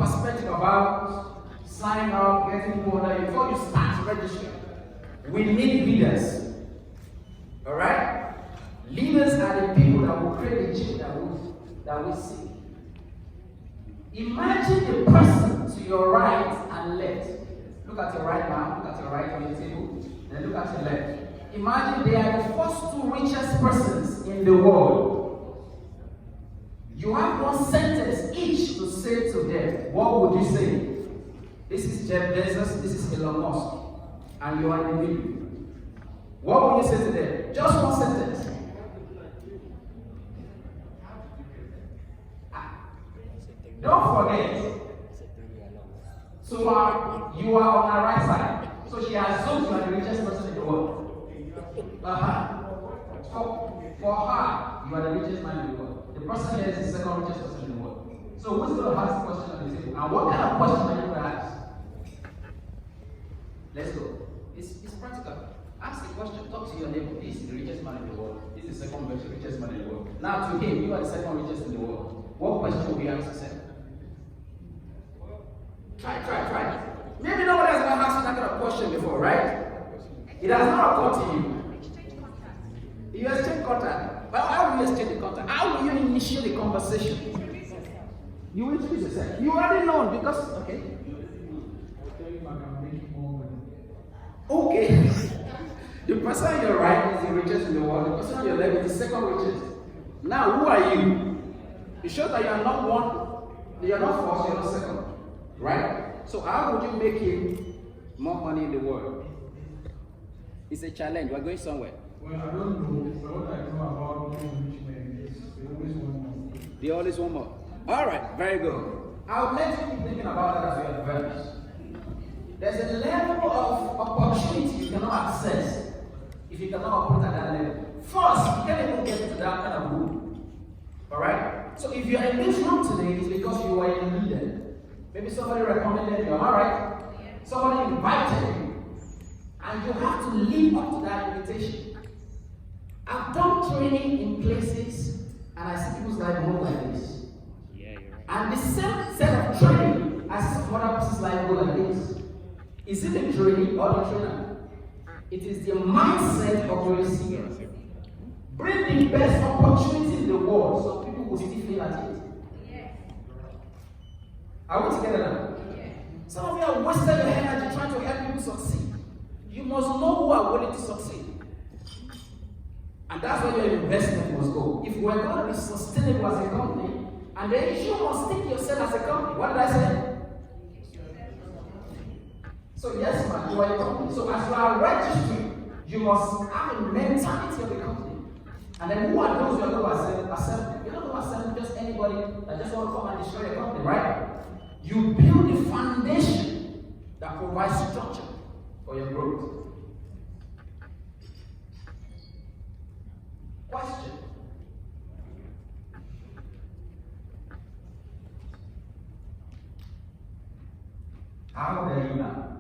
perspective about signing up, getting people under you, before you start registering, we need leaders. Alright? Leaders are the people that will create the change that we see. Imagine the person to your right and left. Look at your right now, look at your right on your table, then look at your left. Imagine they are the first two richest persons in the world. You have one sentence each to say to them. What would you say? This is Jeff Bezos, this is Elon Musk, and you are in the middle. What would you say to them? Just one sentence. Don't forget. So you are on her right side. So she assumes you are the richest person in the world. For her, you are the richest man in the world. The person here is the second richest person in the world. So who's going to ask the question on the table? And what kind of question are you going to ask? Let's go. It's practical. Ask the question. Talk to your neighbor. This is the richest man in the world. This is the second richest man in the world. Now to him, you are the second richest in the world. What question will you answer? Try. Maybe nobody has ever asked you that kind of question before, right? It has not occurred to you. You exchange contact. But how will you exchange the contact? How will you initiate the conversation? You will introduce yourself. You already know because, okay. Okay. The person on your right is the richest in the world. The person on your left is the second richest. Now, who are you? It shows that you are not one, you are not first, you are not second. Right? So how would you make him more money in the world? It's a challenge. We're going somewhere. Well, I don't know. But what I know about rich men is they always want more. They always want more. All right, very good. I'll let you keep thinking about that as we advance. There's a level of opportunity you cannot access if you cannot operate at that level. First, you can't even get to that kind of room. All right? So if you're in this room today, it's because you are a leader. Maybe somebody recommended you, all right? Somebody invited you. And you have to live up to that invitation. I've done training in places, and I see people's life move like this. Yeah, you're right. And the same set of training, I see some other person's life go like this. Is it the training or the trainer? It is the mindset of the receiver. Bring the best opportunity in the world so people will still feel at it. Are we together now? Some of you are wasting your energy trying to help people succeed. You must know who are willing to succeed. And that's where your investment must go. If we're going to be sustainable as a company, and then you must think yourself as a company. What did I say? So yes, man, you are a company. So as you are registering, you must have a mentality of a company. And then who are those you are going to accept? You're not going to accept just anybody that just want to come and destroy your company, right? You build the foundation that provides structure for your growth. Question. How old are you now?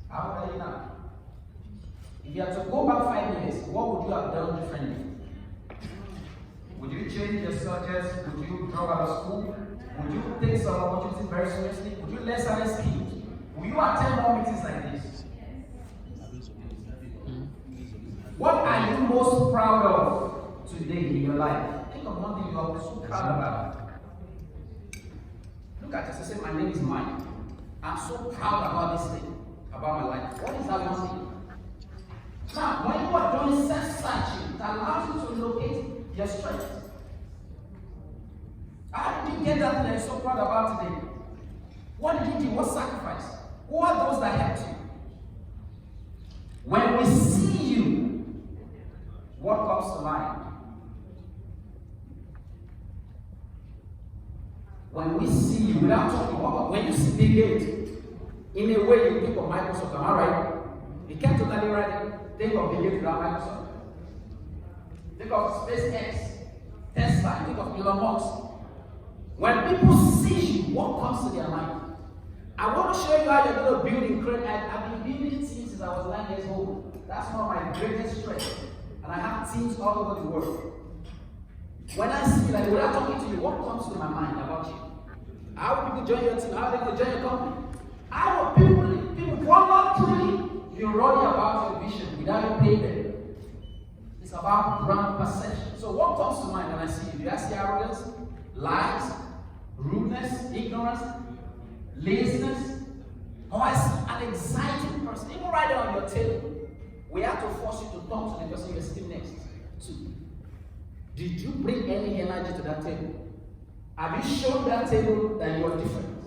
How old are you now? If you had to go back 5 years, what would you have done differently? Would you change your subjects? Would you drop out of school? Would you take some opportunity very seriously? Would you learn certain skills? Will you attend more meetings like this? What are you most proud of today in your life? Think of one thing you are so proud about. Look at this and say, my name is Mike. I'm so proud about this thing, about my life. What is that one thing? Now, when you are doing self-searching, it allows you to locate your strength. How did you get that thing that you're so proud about today? What did you do? What sacrifice? Who are those that helped you? When we see you, what comes to mind? When we see you, without talking about, when you see Bill Gates, in a way you think of Microsoft, am I right? You can't totally right. Think of Bill Gates without Microsoft. Think of SpaceX, Tesla, think of Elon Musk. When people see you, what comes to their mind? I want to show you how you're going to build in credit. I've been building teams since I was 9 years old. That's one of my greatest strengths. And I have teams all over the world. When I see like without talking to you, what comes to my mind about you? How will people join your team? How are they going to join your company? How will people voluntarily be running about your vision without you paying them? It's about brand perception. So what comes to mind when I see you? Do I see arrogance, lies, rudeness, ignorance, laziness? Or I see an exciting person? Even right there on your table, we have to force you to talk to the person you're sitting next to. Did you bring any energy to that table? Have you shown that table that you are different?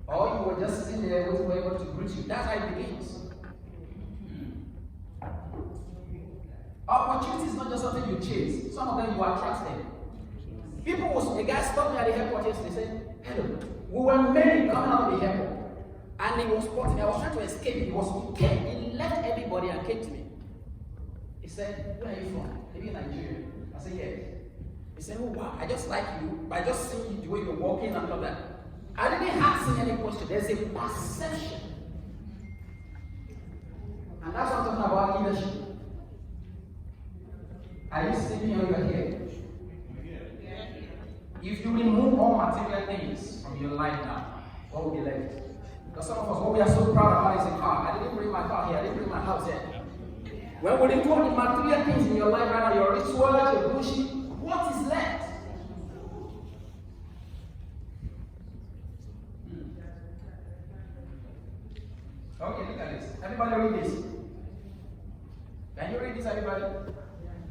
Or you were just sitting there waiting for everyone to greet you? That's how it begins. Opportunity is not just something you chase. Some of them you attract them. A guy stopped me at the airport yesterday. They said, hello. We were many coming out of the airport. And he was spotting. I was trying to escape. He left everybody and came to me. He said, where are you from? Maybe Nigeria. I said, yes. He said, oh wow, I just like you. By just seeing you, the way you're walking and all that. I didn't ask him any question. There's a perception. And that's what I'm talking about leadership. Are you sleeping or you are here? If you remove all material things from your life now, what will be left? Because some of us, what we are so proud about is a car. I didn't bring my car here. I didn't bring my house here. When we remove all the material things in your life right now, your rituals, your bullshit, what is left? Okay, look at this. Everybody read this. Can you read this, everybody?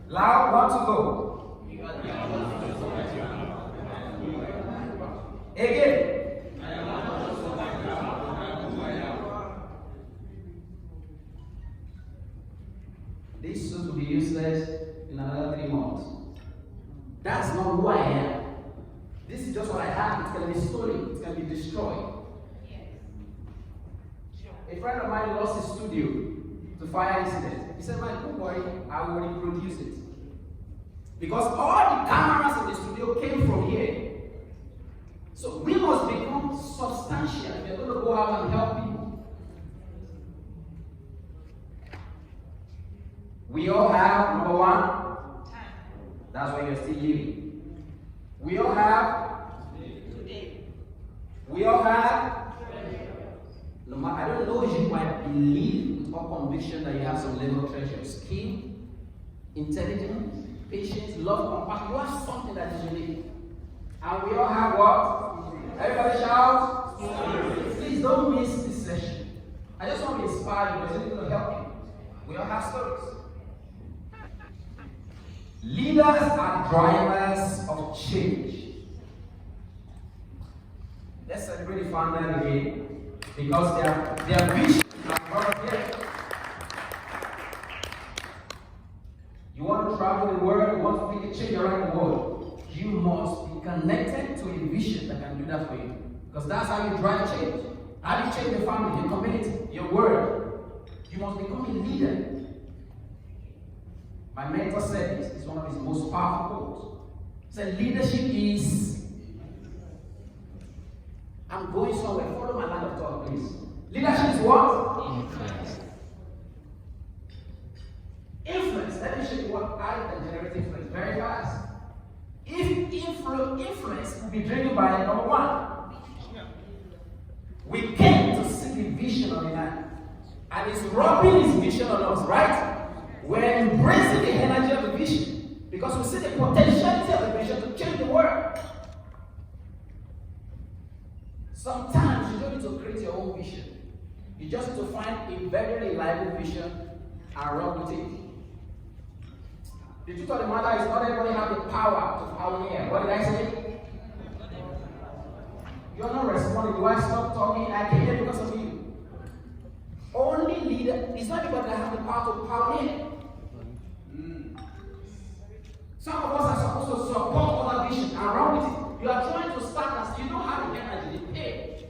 Loud, want to go. Again. This suit will be useless in another 3 months. That's not who I am. This is just what I have. It's going to be stolen. It's going to be destroyed. A friend of mine lost his studio to fire incident. He said, "Man, don't worry, I will reproduce it." Because all the cameras in the studio came from here. So we must become substantial if you're going to go out and help people. We all have, number one, that's why you're still living. We all have, no matter, I don't know if you might believe or conviction that you have some level of treasure, skill, intelligence, patience, love, compassion. You have something that is unique. And we all have what? Everybody shout. Please don't miss this session. I just want to inspire you because it's going to help you. We all have stories. Leaders are drivers of change. Let's celebrate the founder again because their vision is brought here. You want to travel the world, you want to make a change around the world, you must be connected to a vision that can do that for you. Because that's how you drive change. How do you change your family, your community, your world? You must become a leader. My mentor said this, it's one of his most powerful quotes. He said, leadership is, I'm going somewhere, follow my line of thought, please. Leadership is what? Influence. Influence, let me show you what I can generate influence very fast. If influence will be driven by number one, we came to see the vision of the man, and it's rubbing his vision on us, right? We're embracing the energy of the vision because we see the potentiality of the vision to change the world. Sometimes you don't need to create your own vision. You just need to find a very reliable vision and run with it. The truth of the matter is not everybody has the power to pioneer. What did I say? You're not responding. Do I stop talking? I can hear because of you. Only leader, it's not everybody that has the power to pioneer. Some of us are supposed to support other vision and run with it. You are trying to start as you don't have the energy, the pay,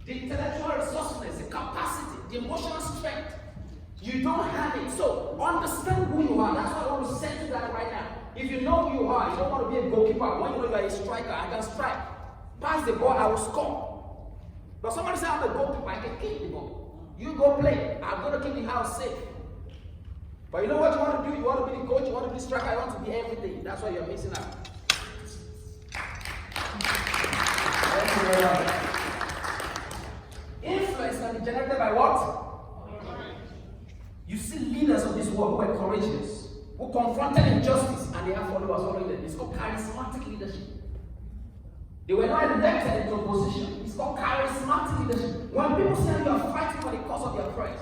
the intellectual resourcefulness, the capacity, the emotional strength. You don't have it. So understand who you are. That's why I want to say to that right now. If you know who you are, you don't want to be a goalkeeper. When you know you are a striker, I can strike. Pass the ball, I will score. But somebody say I'm a goalkeeper, I can kick the ball. You go play. I'm going to keep the house safe. But you know what you want to do? You want to be the coach, you want to be the striker, you want to be everything. That's why you're missing out. charismatic leadership. They were not elected into position. It's called charismatic leadership. When people say you are fighting for the cause of your prayers,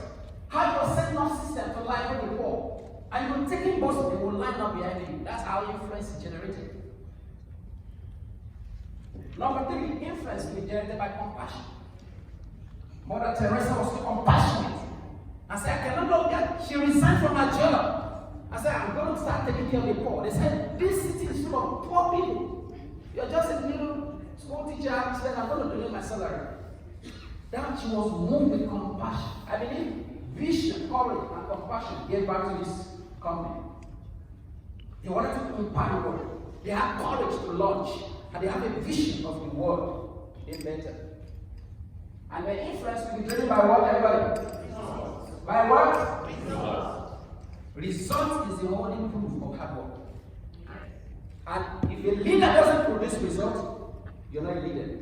how you are setting up system to line up the poor, and you're taking bosses, they will line up behind you. That's how influence is generated. Number 3, influence will be generated by compassion. Mother Teresa was so compassionate. I said, I cannot longer. She resigned from her job. I said, I'm going to start taking care of the poor. They said, this city is full of poor people. You're just a little school teacher. She said, I'm going to donate my salary. That she was moved with compassion. I believe vision, courage, and compassion gave back to this company. They wanted to empower the world. They had courage to launch, and they have a vision of the world they better. And the influence will be driven by what, everybody? By what? Result is the only proof of hard work. And if a leader doesn't produce result, you're not a leader.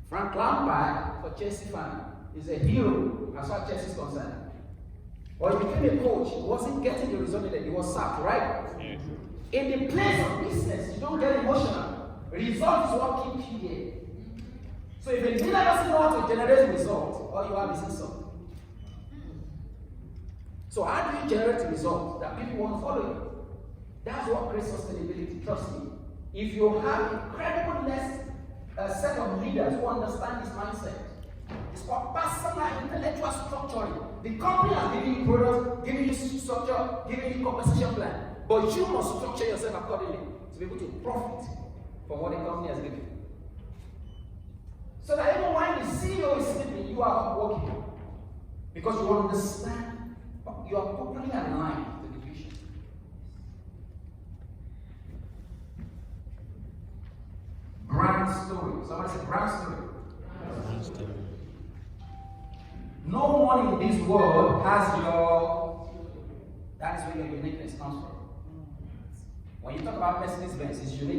Frank Lampard, for Chelsea fan, is a hero as far as Chelsea is concerned. But he became a coach, he wasn't getting the result that he was sacked, right? Yeah. In the place of business, you don't get emotional. Result is what keeps you there. So if a leader doesn't know how to generate results, all you have is insult. So how do you generate results that people want to follow you? That's what creates sustainability. Trust me. If you have incredible set of leaders who understand this mindset, it's called personal intellectual structuring. The company has given you products, giving you structure, giving you compensation plan, but you must structure yourself accordingly to be able to profit from what the company has given you. So that even when the CEO is sleeping, you are working because you understand. You are properly aligned to the vision. Brand story. Somebody say brand story. Brand story. No one in this world has your. That is where your uniqueness comes from. When you talk about Mercedes-Benz, it's unique.